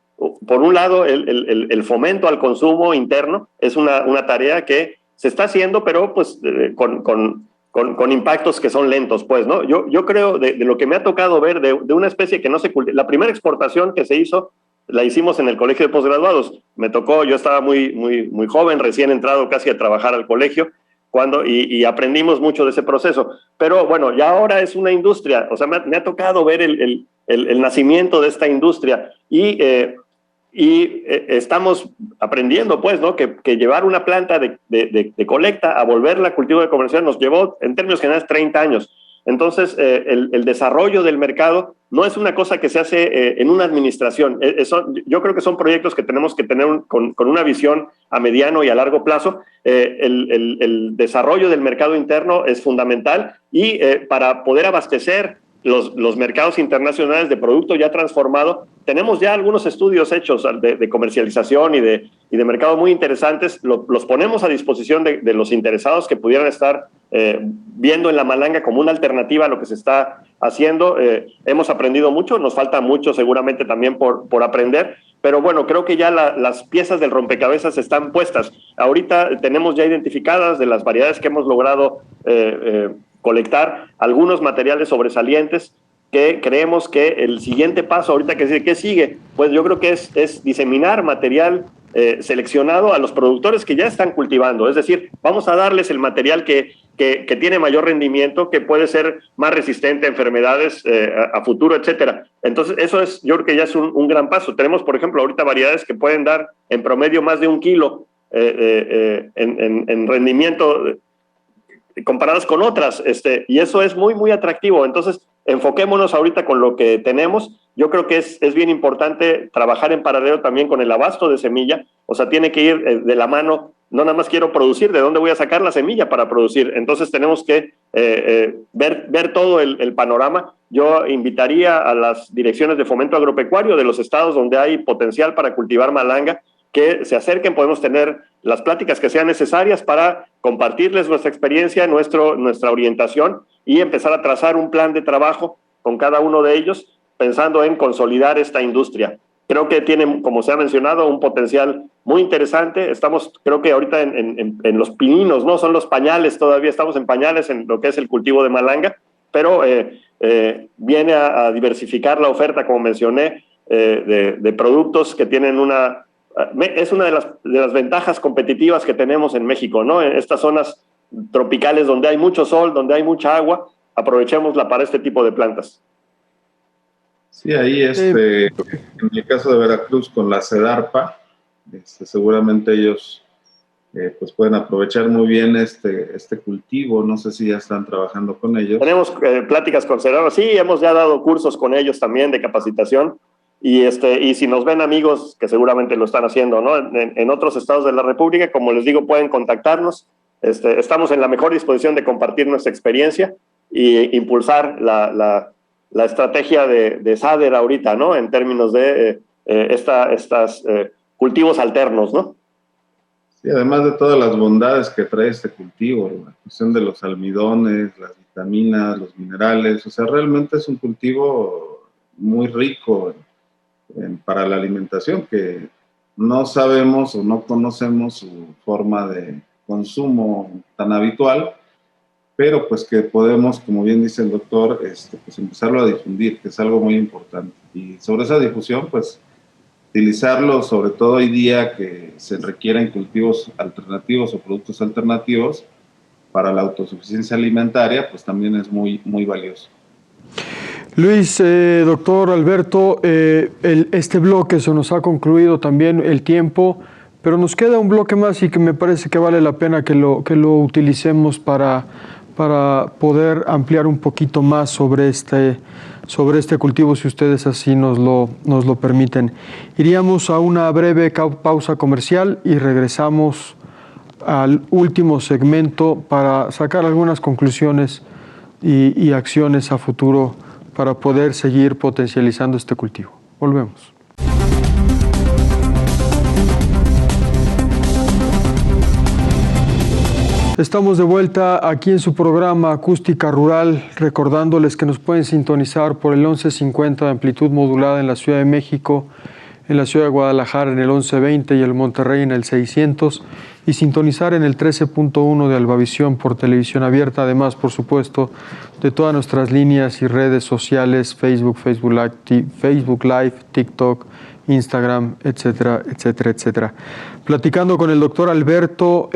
Por un lado, el fomento al consumo interno es una tarea que se está haciendo, pero pues con impactos que son lentos, pues, ¿no? Yo creo, de lo que me ha tocado ver, de una especie que no se cultiva, la primera exportación que se hizo la hicimos en el colegio de posgraduados. Me tocó, yo estaba muy joven, recién entrado casi a trabajar al colegio, y aprendimos mucho de ese proceso. Pero bueno, ya ahora es una industria, o sea, me ha tocado ver el nacimiento de esta industria y estamos aprendiendo, pues, ¿no? Que llevar una planta de colecta a volverla a cultivo de comercial nos llevó, en términos generales, 30 años. Entonces, el desarrollo del mercado no es una cosa que se hace en una administración. Yo creo que son proyectos que tenemos que tener con una visión a mediano y a largo plazo. El desarrollo del mercado interno es fundamental y para poder abastecer los mercados internacionales de producto ya transformado, tenemos ya algunos estudios hechos de comercialización y de mercado muy interesantes. Los ponemos a disposición de los interesados que pudieran estar viendo en la malanga como una alternativa a lo que se está haciendo. Hemos aprendido mucho, nos falta mucho seguramente también por aprender, pero bueno, creo que ya las piezas del rompecabezas están puestas. Ahorita tenemos ya identificadas de las variedades que hemos logrado colectar algunos materiales sobresalientes que creemos que el siguiente paso ahorita ¿qué sigue? Pues yo creo que es diseminar material seleccionado a los productores que ya están cultivando. Es decir, vamos a darles el material que tiene mayor rendimiento, que puede ser más resistente a enfermedades a futuro, etcétera. Entonces, eso yo creo que ya es un gran paso. Tenemos, por ejemplo, ahorita variedades que pueden dar en promedio más de 1 kilo en rendimiento comparadas con otras, y eso es muy atractivo. Entonces, enfoquémonos ahorita con lo que tenemos. Yo creo que es bien importante trabajar en paralelo también con el abasto de semilla, o sea, tiene que ir de la mano. No nada más quiero producir, ¿de dónde voy a sacar la semilla para producir? Entonces tenemos que ver todo el panorama. Yo invitaría a las direcciones de fomento agropecuario de los estados donde hay potencial para cultivar malanga, que se acerquen. Podemos tener las pláticas que sean necesarias para compartirles nuestra experiencia, nuestra orientación y empezar a trazar un plan de trabajo con cada uno de ellos, pensando en consolidar esta industria. Creo que tiene, como se ha mencionado, un potencial muy interesante. Estamos, creo que ahorita en los pininos, ¿no? Son los pañales todavía, estamos en pañales en lo que es el cultivo de malanga, pero viene a diversificar la oferta, como mencioné, de productos que tienen es una de las ventajas competitivas que tenemos en México, ¿no? En estas zonas tropicales donde hay mucho sol, donde hay mucha agua, aprovechémosla para este tipo de plantas. Sí, ahí en el caso de Veracruz con la Sedarpa, seguramente ellos pues pueden aprovechar muy bien este cultivo. No sé si ya están trabajando con ellos. Tenemos pláticas con Sedarpa, sí, hemos ya dado cursos con ellos también de capacitación. Y si nos ven amigos, que seguramente lo están haciendo, ¿no? En otros estados de la República, como les digo, pueden contactarnos. Estamos en la mejor disposición de compartir nuestra experiencia e impulsar la estrategia de SADER ahorita, ¿no? En términos de estas cultivos alternos, ¿no? Sí, además de todas las bondades que trae este cultivo, la cuestión de los almidones, las vitaminas, los minerales, o sea, realmente es un cultivo muy rico para la alimentación, que no sabemos o no conocemos su forma de consumo tan habitual, pero pues que podemos, como bien dice el doctor, pues empezarlo a difundir, que es algo muy importante. Y sobre esa difusión, pues utilizarlo, sobre todo hoy día que se requieren cultivos alternativos o productos alternativos para la autosuficiencia alimentaria, pues también es muy, muy valioso. Luis, doctor Alberto, este bloque se nos ha concluido también el tiempo, pero nos queda un bloque más y que me parece que vale la pena que lo utilicemos para poder ampliar un poquito más sobre este cultivo, si ustedes así nos lo permiten. Iríamos a una breve pausa comercial y regresamos al último segmento para sacar algunas conclusiones y acciones a futuro para poder seguir potencializando este cultivo. Volvemos. Estamos de vuelta aquí en su programa Acústica Rural, recordándoles que nos pueden sintonizar por el 1150 de amplitud modulada en la Ciudad de México, en la Ciudad de Guadalajara en el 1120 y el Monterrey en el 600, y sintonizar en el 13.1 de Albavisión por televisión abierta, además, por supuesto, de todas nuestras líneas y redes sociales, Facebook Live, TikTok, Instagram, etcétera, etcétera, etcétera. Platicando con el doctor Alberto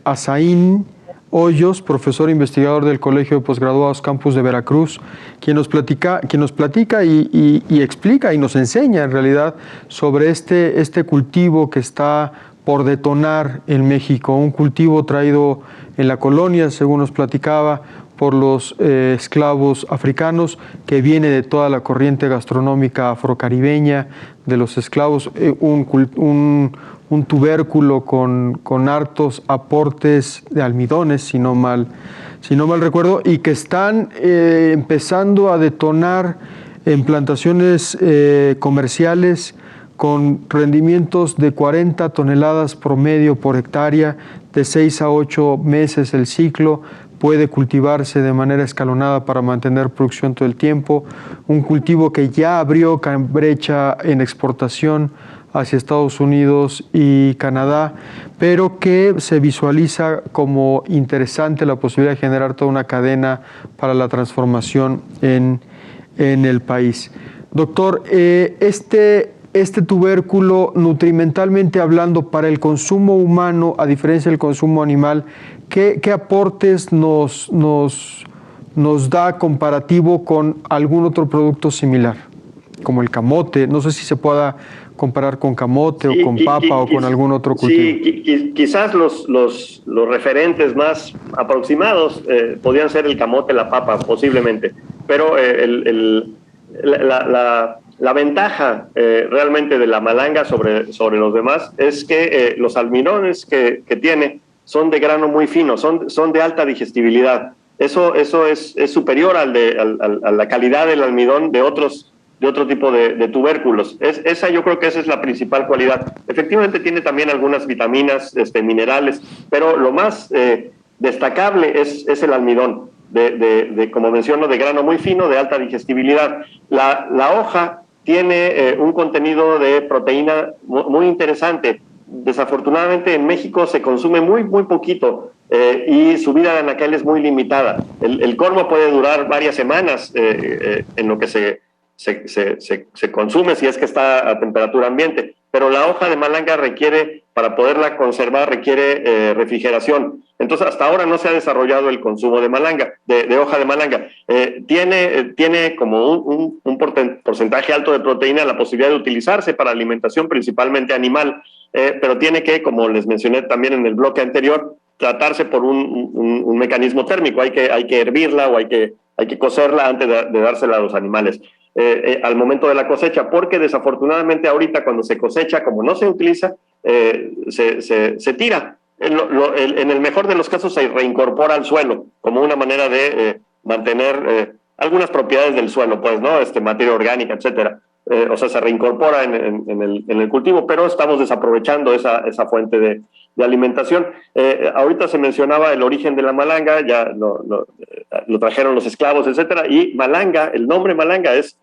Azaín Hoyos, profesor investigador del Colegio de Posgraduados Campus de Veracruz, quien nos platica y explica y nos enseña en realidad sobre este cultivo que está por detonar en México, un cultivo traído en la colonia, según nos platicaba, por los esclavos africanos, que viene de toda la corriente gastronómica afrocaribeña de los esclavos, un tubérculo con hartos aportes de almidones, si no mal recuerdo, y que están empezando a detonar en plantaciones comerciales con rendimientos de 40 toneladas promedio por hectárea, de 6 a 8 meses el ciclo. Puede cultivarse de manera escalonada para mantener producción todo el tiempo. Un cultivo que ya abrió brecha en exportación hacia Estados Unidos y Canadá, pero que se visualiza como interesante la posibilidad de generar toda una cadena para la transformación en el país. Doctor, este tubérculo, nutrimentalmente hablando, para el consumo humano, a diferencia del consumo animal, ¿qué aportes nos da comparativo con algún otro producto similar? Como el camote, no sé si se pueda comparar con camote o con papa o con algún otro cultivo. Sí, quizás los referentes más aproximados podrían ser el camote, la papa, posiblemente, pero la ventaja realmente de la malanga sobre los demás es que los almidones que tiene son de grano muy fino, son de alta digestibilidad. Eso es superior a la calidad del almidón de otro tipo de tubérculos. Yo creo que esa es la principal cualidad. Efectivamente tiene también algunas vitaminas, minerales, pero lo más destacable es el almidón, como menciono, de grano muy fino, de alta digestibilidad. La hoja tiene un contenido de proteína muy interesante. Desafortunadamente en México se consume muy poquito y su vida anaquel es muy limitada. El colmo puede durar varias semanas en lo que se consume, si es que está a temperatura ambiente, pero la hoja de malanga para poderla conservar, requiere refrigeración. Entonces, hasta ahora no se ha desarrollado el consumo de malanga, de hoja de malanga. Tiene como un porcentaje alto de proteína, la posibilidad de utilizarse para alimentación principalmente animal, pero tiene que, como les mencioné también en el bloque anterior, tratarse por un mecanismo térmico. Hay que hervirla o hay que cocerla antes de dársela a los animales. Al momento de la cosecha, porque desafortunadamente ahorita cuando se cosecha, como no se utiliza, se tira. En el mejor de los casos se reincorpora al suelo como una manera de mantener algunas propiedades del suelo, pues, ¿no? Materia orgánica, etcétera. O sea, se reincorpora en el cultivo, pero estamos desaprovechando esa fuente de alimentación. Ahorita se mencionaba el origen de la malanga, ya lo trajeron los esclavos, etcétera, y malanga, el nombre malanga es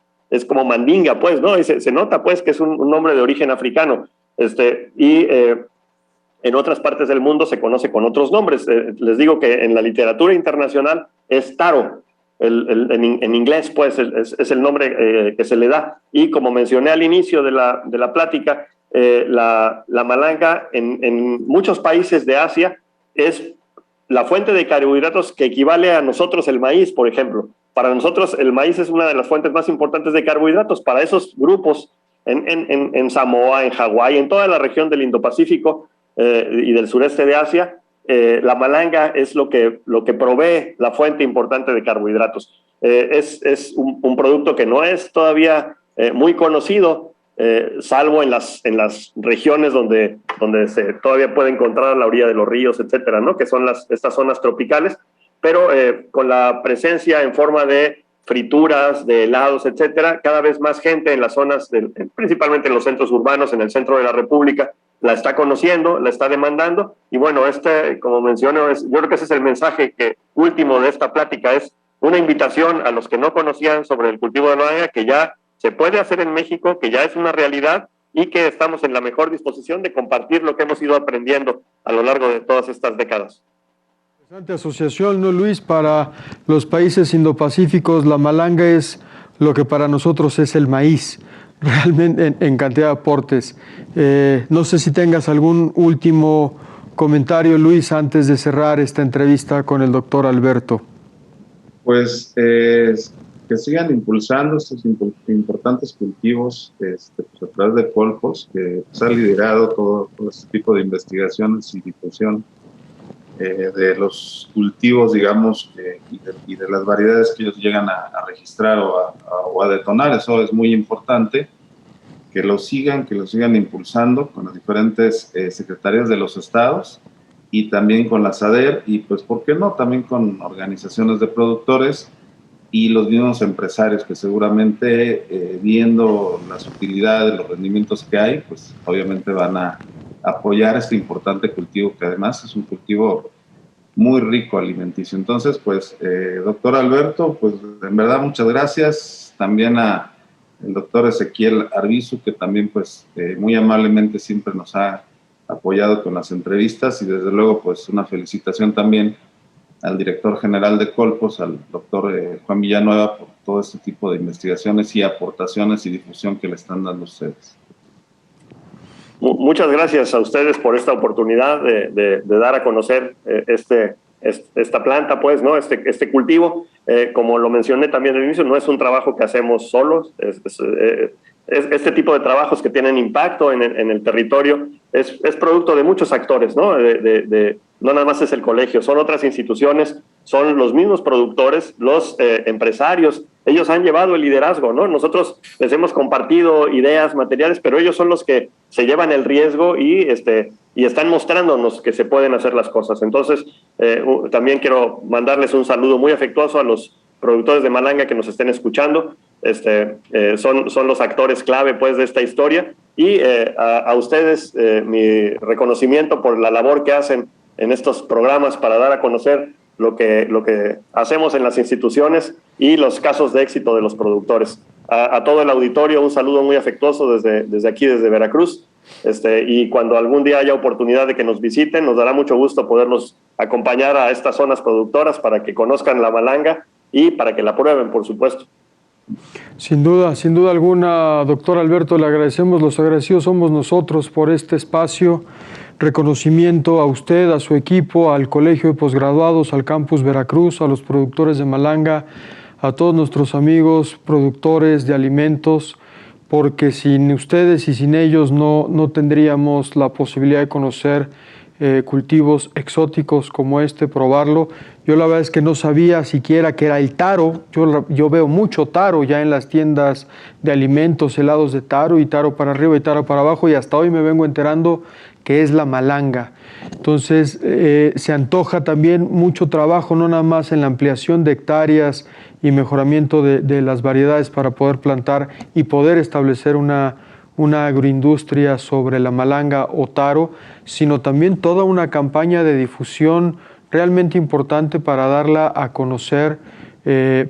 como mandinga, pues, ¿no? Y se nota, pues, que es un nombre de origen africano. En otras partes del mundo se conoce con otros nombres. Les digo que en la literatura internacional es taro. En inglés, pues, es el nombre que se le da. Y como mencioné al inicio de la plática, la malanga en muchos países de Asia es la fuente de carbohidratos que equivale a nosotros el maíz, por ejemplo. Para nosotros el maíz es una de las fuentes más importantes de carbohidratos. Para esos grupos en Samoa, en Hawái, en toda la región del Indo-Pacífico y del sureste de Asia, la malanga es lo que provee la fuente importante de carbohidratos. Es un producto que no es todavía muy conocido, salvo en las regiones donde se todavía puede encontrar a la orilla de los ríos, etcétera, ¿no? Que son estas zonas tropicales, pero con la presencia en forma de frituras, de helados, etcétera, cada vez más gente en las zonas, principalmente en los centros urbanos, en el centro de la República, la está conociendo, la está demandando, y bueno, como menciono, yo creo que ese es el mensaje último de esta plática, es una invitación a los que no conocían sobre el cultivo de la malanga, que ya se puede hacer en México, que ya es una realidad, y que estamos en la mejor disposición de compartir lo que hemos ido aprendiendo a lo largo de todas estas décadas. Interesante asociación, ¿no, Luis? Para los países indopacíficos, la malanga es lo que para nosotros es el maíz, realmente en cantidad de aportes. No sé si tengas algún último comentario, Luis, antes de cerrar esta entrevista con el doctor Alberto. Pues que sigan impulsando estos importantes cultivos pues a través de Colpos, que ha liderado todo este tipo de investigaciones y difusión de los cultivos, digamos, y de las variedades que ellos llegan a registrar o a detonar. Eso es muy importante, que lo sigan impulsando con las diferentes secretarías de los estados y también con la SADER y, pues, ¿por qué no?, también con organizaciones de productores y los mismos empresarios que seguramente, viendo las utilidades, los rendimientos que hay, pues obviamente van a apoyar este importante cultivo, que además es un cultivo muy rico alimenticio. Entonces, pues, doctor Alberto, pues en verdad muchas gracias. También a el doctor Ezequiel Arbizu, que también, pues, muy amablemente siempre nos ha apoyado con las entrevistas, y desde luego, pues, una felicitación también al director general de Colpos, al doctor Juan Villanueva, por todo este tipo de investigaciones y aportaciones y difusión que le están dando ustedes. Muchas gracias a ustedes por esta oportunidad de dar a conocer esta planta, pues, ¿no? Este cultivo. Como lo mencioné también al inicio, no es un trabajo que hacemos solos. Este tipo de trabajos que tienen impacto en el territorio es producto de muchos actores, ¿no? No nada más es el colegio, son otras instituciones, son los mismos productores, los empresarios. Ellos han llevado el liderazgo, ¿no? Nosotros les hemos compartido ideas, materiales, pero ellos son los que se llevan el riesgo y están mostrándonos que se pueden hacer las cosas. Entonces, también quiero mandarles un saludo muy afectuoso a los productores de malanga que nos estén escuchando. Son los actores clave, pues, de esta historia, y a ustedes mi reconocimiento por la labor que hacen en estos programas para dar a conocer lo que hacemos en las instituciones y los casos de éxito de los productores. A todo el auditorio, un saludo muy afectuoso desde aquí, desde Veracruz, y cuando algún día haya oportunidad de que nos visiten, nos dará mucho gusto poderlos acompañar a estas zonas productoras para que conozcan la malanga y para que la prueben, por supuesto. Sin duda alguna, doctor Alberto, le agradecemos, los agradecidos somos nosotros por este espacio. Reconocimiento a usted, a su equipo, al Colegio de Posgraduados, al Campus Veracruz, a los productores de malanga, a todos nuestros amigos productores de alimentos, porque sin ustedes y sin ellos no tendríamos la posibilidad de conocer cultivos exóticos como probarlo. Yo la verdad es que no sabía siquiera que era el taro. Yo veo mucho taro ya en las tiendas de alimentos, helados de taro, y taro para arriba y taro para abajo, y hasta hoy me vengo enterando que es la malanga. Entonces, se antoja también mucho trabajo, no nada más en la ampliación de hectáreas y mejoramiento de las variedades para poder plantar y poder establecer una agroindustria sobre la malanga o taro, sino también toda una campaña de difusión realmente importante para darla a conocer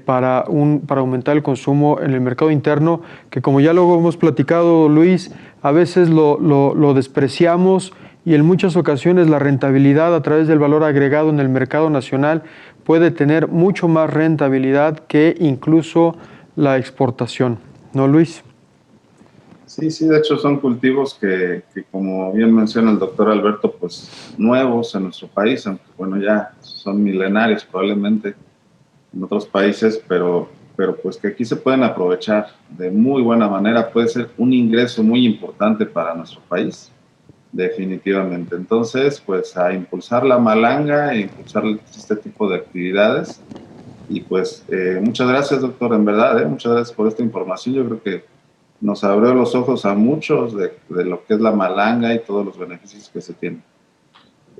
para aumentar el consumo en el mercado interno, que como ya lo hemos platicado, Luis, a veces lo despreciamos y en muchas ocasiones la rentabilidad a través del valor agregado en el mercado nacional puede tener mucho más rentabilidad que incluso la exportación. ¿No, Luis? Sí, de hecho son cultivos que como bien menciona el doctor Alberto, pues nuevos en nuestro país, aunque bueno, ya son milenarios probablemente en otros países, pero pues que aquí se pueden aprovechar de muy buena manera, puede ser un ingreso muy importante para nuestro país, definitivamente. Entonces, pues a impulsar la malanga, e impulsar este tipo de actividades. Y pues muchas gracias, doctor, en verdad, muchas gracias por esta información. Yo creo que nos abrió los ojos a muchos de lo que es la malanga y todos los beneficios que se tienen.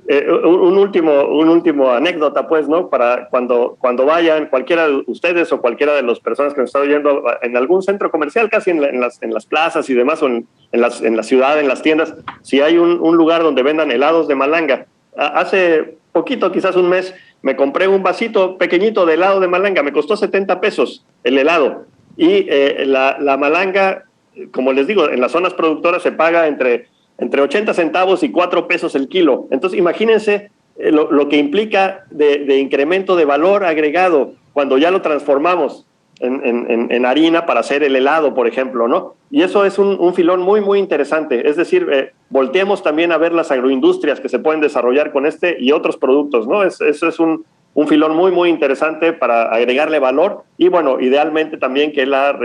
Un último anécdota, pues, ¿no? Para cuando vayan, cualquiera de ustedes o cualquiera de las personas que nos están oyendo en algún centro comercial, casi en las plazas y demás, o en la ciudad, en las tiendas, si hay un lugar donde vendan helados de malanga. Hace poquito, quizás un mes, me compré un vasito pequeñito de helado de malanga, me costó 70 pesos el helado. Y la malanga, como les digo, en las zonas productoras se paga entre 80 centavos y 4 pesos el kilo. Entonces, imagínense lo que implica de incremento de valor agregado cuando ya lo transformamos en harina para hacer el helado, por ejemplo, ¿no? Y eso es un filón muy, muy interesante. Es decir, volteemos también a ver las agroindustrias que se pueden desarrollar con este y otros productos, ¿no? Eso es un filón muy, muy interesante para agregarle valor y, bueno, idealmente también que la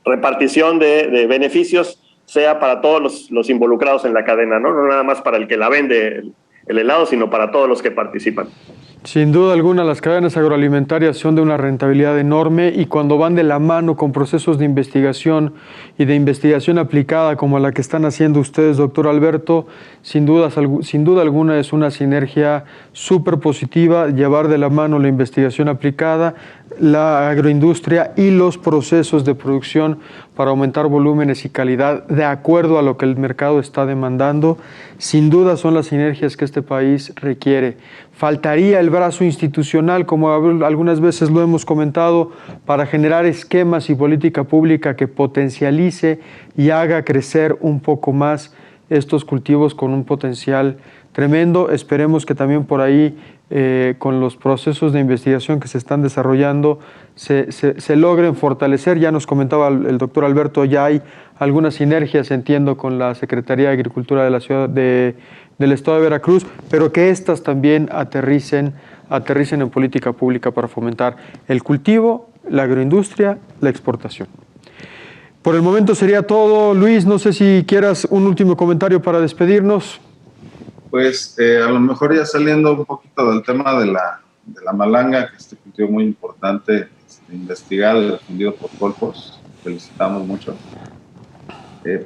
repartición de beneficios sea para todos los involucrados en la cadena, ¿no? No nada más para el que la vende el helado, sino para todos los que participan. Sin duda alguna, las cadenas agroalimentarias son de una rentabilidad enorme y cuando van de la mano con procesos de investigación y de investigación aplicada como la que están haciendo ustedes, doctor Alberto, sin duda alguna es una sinergia súper positiva llevar de la mano la investigación aplicada, la agroindustria y los procesos de producción para aumentar volúmenes y calidad de acuerdo a lo que el mercado está demandando. Sin duda son las sinergias que este país requiere. Faltaría el brazo institucional, como algunas veces lo hemos comentado, para generar esquemas y política pública que potencialice y haga crecer un poco más estos cultivos con un potencial tremendo. Esperemos que también por ahí, con los procesos de investigación que se están desarrollando, se logren fortalecer. Ya nos comentaba el doctor Alberto, ya hay algunas sinergias, entiendo, con la Secretaría de Agricultura de la ciudad del Estado de Veracruz, pero que éstas también aterricen en política pública para fomentar el cultivo, la agroindustria, la exportación. Por el momento sería todo. Luis, no sé si quieras un último comentario para despedirnos. Pues a lo mejor ya saliendo un poquito del tema de la malanga, que es un cultivo muy importante, investigado y defendido por Colpos, felicitamos mucho.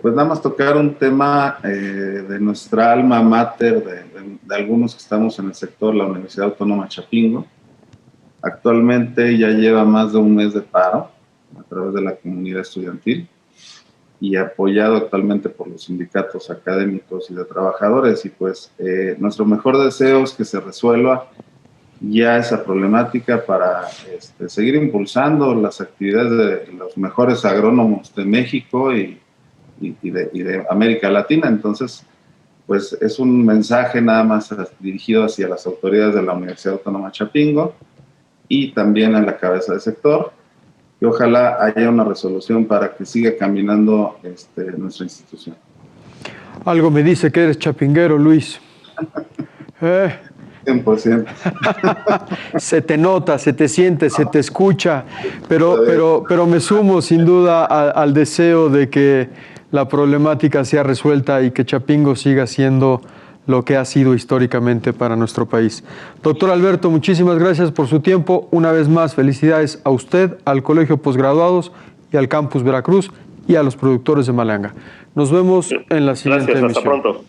Pues nada más tocar un tema de nuestra alma mater, de algunos que estamos en el sector, la Universidad Autónoma Chapingo. Actualmente ya lleva más de un mes de paro a través de la comunidad estudiantil y apoyado actualmente por los sindicatos académicos y de trabajadores. Y pues nuestro mejor deseo es que se resuelva ya esa problemática para seguir impulsando las actividades de los mejores agrónomos de México y de América Latina. Entonces, pues es un mensaje nada más dirigido hacia las autoridades de la Universidad Autónoma Chapingo y también a la cabeza del sector, que ojalá haya una resolución para que siga caminando nuestra institución. Algo me dice que eres chapinguero, Luis. 100%. Se te nota, se te siente, se te escucha, pero me sumo sin duda al deseo de que la problemática sea resuelta y que Chapingo siga siendo lo que ha sido históricamente para nuestro país. Doctor Alberto, muchísimas gracias por su tiempo. Una vez más, felicidades a usted, al Colegio Postgraduados y al Campus Veracruz y a los productores de malanga. Nos vemos en la siguiente emisión. Hasta pronto.